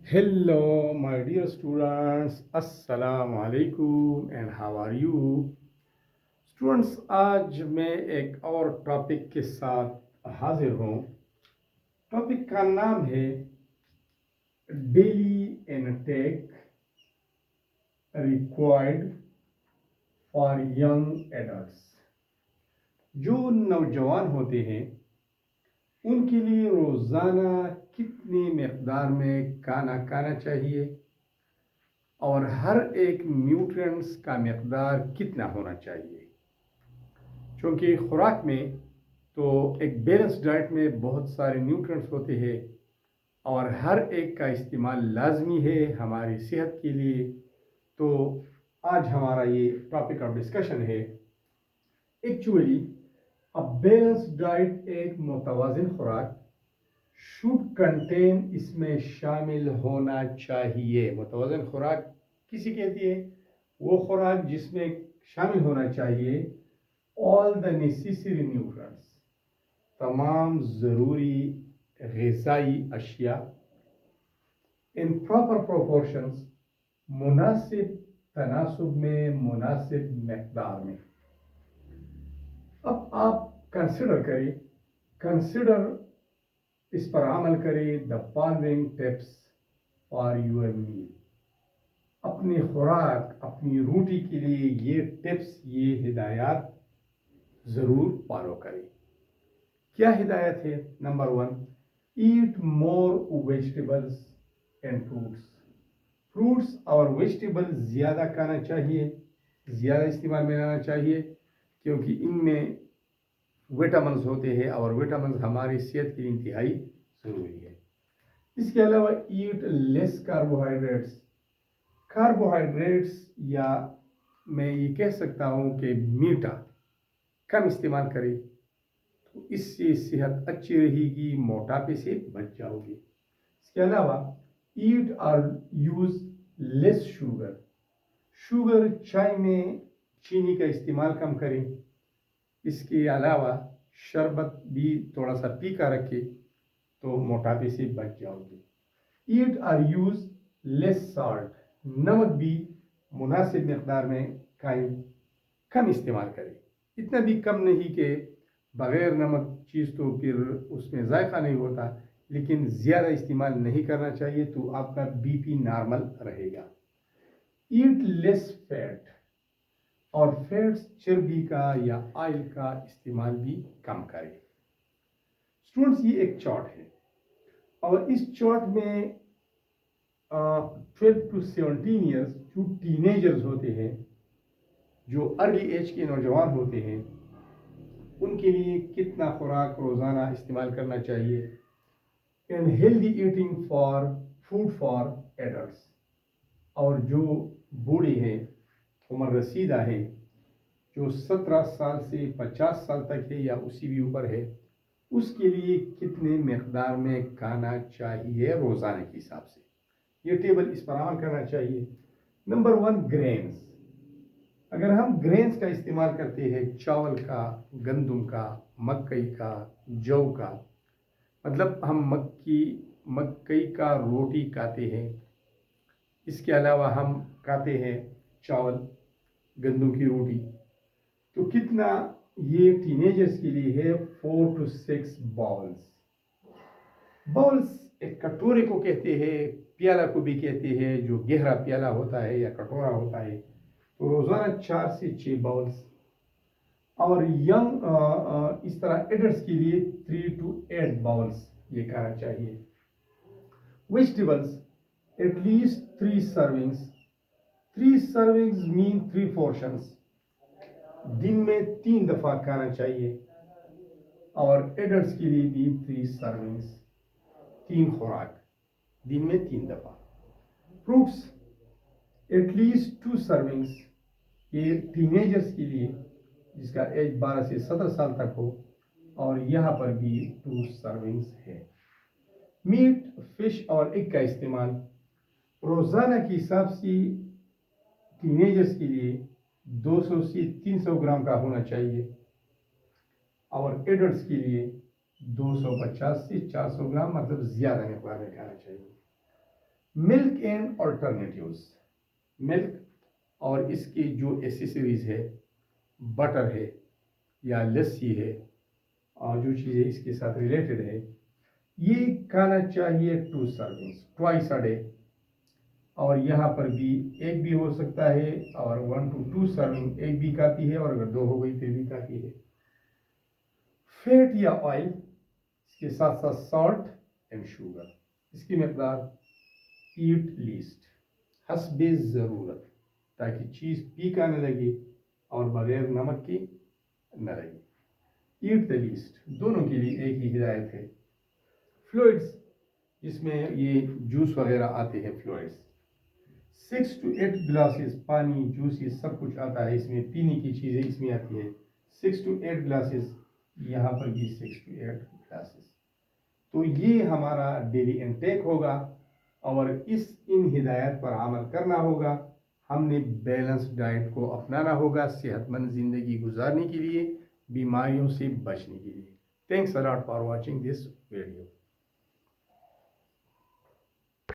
Hello, my dear students. Assalamu alaikum and how are you? Students आज मैं एक और टॉपिक के साथ हाजिर हूँ। टॉपिक का नाम है daily intake required for young adults. जो नौजवान होते हैं उनके लिए रोज़ाना कितनी मकदार में खाना खाना चाहिए और हर एक न्यूट्रिएंट्स का मकदार कितना होना चाहिए। क्योंकि खुराक में तो एक बैलेंस डाइट में बहुत सारे न्यूट्रिएंट्स होते हैं और हर एक का इस्तेमाल लाजमी है हमारी सेहत के लिए। तो आज हमारा ये टॉपिक ऑफ डिस्कशन है। एक्चुअली अ बैलेंस डाइट एक मुतवाज़िन खुराक शुड कंटेन इसमें शामिल होना चाहिए। मुतवाज़िन खुराक किसी कहती है? वो खुराक जिसमें शामिल होना चाहिए ऑल द नेसेसरी न्यूट्रिएंट्स, तमाम ज़रूरी ग़िज़ाई अशिया इन प्रॉपर प्रोपोर्शंस, मुनासिब तनासुब में, मुनासिब मकदार में। अब आप कंसिडर इस पर अमल करें the following tips for your meal. अपनी खुराक, अपनी रोटी के लिए ये टिप्स, ये हिदायत ज़रूर फॉलो करें। क्या हिदायत है? Number 1, eat more vegetables and fruits. Fruits और वेजिटेबल्स ज़्यादा खाना चाहिए, ज़्यादा इस्तेमाल में लाना चाहिए, क्योंकि इनमें विटामिन्स होते हैं और विटामिन्स हमारी सेहत के लिए इंतहाई ज़रूरी है। इसके अलावा ईट लेस कार्बोहाइड्रेट्स। कार्बोहाइड्रेट्स या मैं ये कह सकता हूँ कि मीठा कम इस्तेमाल करें, तो इससे सेहत अच्छी रहेगी, मोटापे से बच जाओगे। इसके अलावा ईट और यूज़ लेस शुगर। शुगर चाय में चीनी का इस्तेमाल कम करें। इसके अलावा शरबत भी थोड़ा सा पी कर रखें तो मोटापे से बच जाओगे। ईट और यूज़ लेस साल्ट। नमक भी मुनासिब मकदार में खाएं, कम इस्तेमाल करें। इतना भी कम नहीं कि बग़ैर नमक चीज़ तो फिर उसमें जायका नहीं होता, लेकिन ज़्यादा इस्तेमाल नहीं करना चाहिए तो आपका बीपी नॉर्मल रहेगा। Eat less fat. और फैट्स, चर्बी का या ऑयल का इस्तेमाल भी कम करें। स्टूडेंट्स, ये एक चार्ट है और इस चार्ट में 12 to 17 ईयर्स जो टीनेजर्स होते हैं, जो अर्ली एज के नौजवान होते हैं, उनके लिए कितना खुराक रोज़ाना इस्तेमाल करना चाहिए। And healthy eating for food for adults. और जो बूढ़े हैं, उम्र रसीदा है, जो 17 साल से 50 साल तक है या उसी भी ऊपर है, उसके लिए कितने मकदार में खाना चाहिए रोज़ाना के हिसाब से। ये टेबल इस पर अमल करना चाहिए। Number 1, grains. अगर हम ग्रेन्स का इस्तेमाल करते हैं, चावल का, गंदम का, मकई का, जौ का, मतलब हम मकई का रोटी खाते हैं। इसके अलावा हम खाते हैं चावल, गंदम की रोटी। तो कितना ये टीनेजर्स के लिए है? 4 to 6 बाउल्स। बाउल्स एक कटोरे को कहते हैं, प्याला को भी कहते हैं, जो गहरा प्याला होता है या कटोरा होता है। तो रोज़ाना 4 से 6 बाउल्स। और यंग इस तरह एडल्ट्स के लिए 3 to 8 बाउल्स ये खाना चाहिए। Vegetables at least 3 servings. 3 servings mean 3 portions. दिन में 3 दफ़ा खाना चाहिए। और एडल्ट्स के लिए भी 3 सर्विंग्स, 3 खुराक, दिन में 3 दफ़ा। Fruits at least 2 servings. ये टीनेजर्स के लिए जिसका एज 12 से 17 साल तक हो, और यहाँ पर भी 2 सर्विंग्स है। मीट, फिश और एग का इस्तेमाल रोज़ाना के हिसाब से टीनेजर्स के लिए 200 से 300 ग्राम का होना चाहिए और एडल्ट्स के लिए 250 से 400 ग्राम, मतलब ज़्यादा मकदार में खाना चाहिए। ملک اینڈ آلٹرنیٹیوز، ملک اور اس کی جو ایسیسریز ہے، بٹر ہے یا لسی ہے اور جو چیزیں اس کے ساتھ ریلیٹڈ ہے، یہ کھانا چاہیے 2 سرونگس ٹوائس اے ڈے، اور یہاں پر بھی ایک بھی ہو سکتا ہے، اور 1 to 2 سرونگ ایک بھی کافی ہے، اور اگر 2 ہو گئی پھر بھی کافی ہے۔ فیٹ یا آئل، اس کے ساتھ ساتھ سالٹ اینڈ شوگر، اس کی مقدار ایٹ لیسٹ حسب ضرورت، تاکہ چیز پھیکا نہ لگے اور بغیر نمک کی نہ لگے۔ ایٹ دا لیسٹ، دونوں کے لیے ایک ہی ہدایت ہے۔ فلوئڈس، جس میں یہ جوس وغیرہ آتے ہیں، فلوئڈس 6 to 8 گلاسز، پانی جوسز سب کچھ آتا ہے اس میں، پینے کی چیزیں اس میں آتی ہے 6 to 8 گلاسز، یہاں پر بھی 6 to 8 گلاسز۔ تو یہ ہمارا ڈیلی انٹیک ہوگا، اور ان ہدایات پر عمل کرنا ہوگا۔ ہم نے بیلنس ڈائٹ کو اپنانا ہوگا صحت مند زندگی گزارنے کے لیے، بیماریوں سے بچنے کے لیے۔ Thanks allot for watching this video.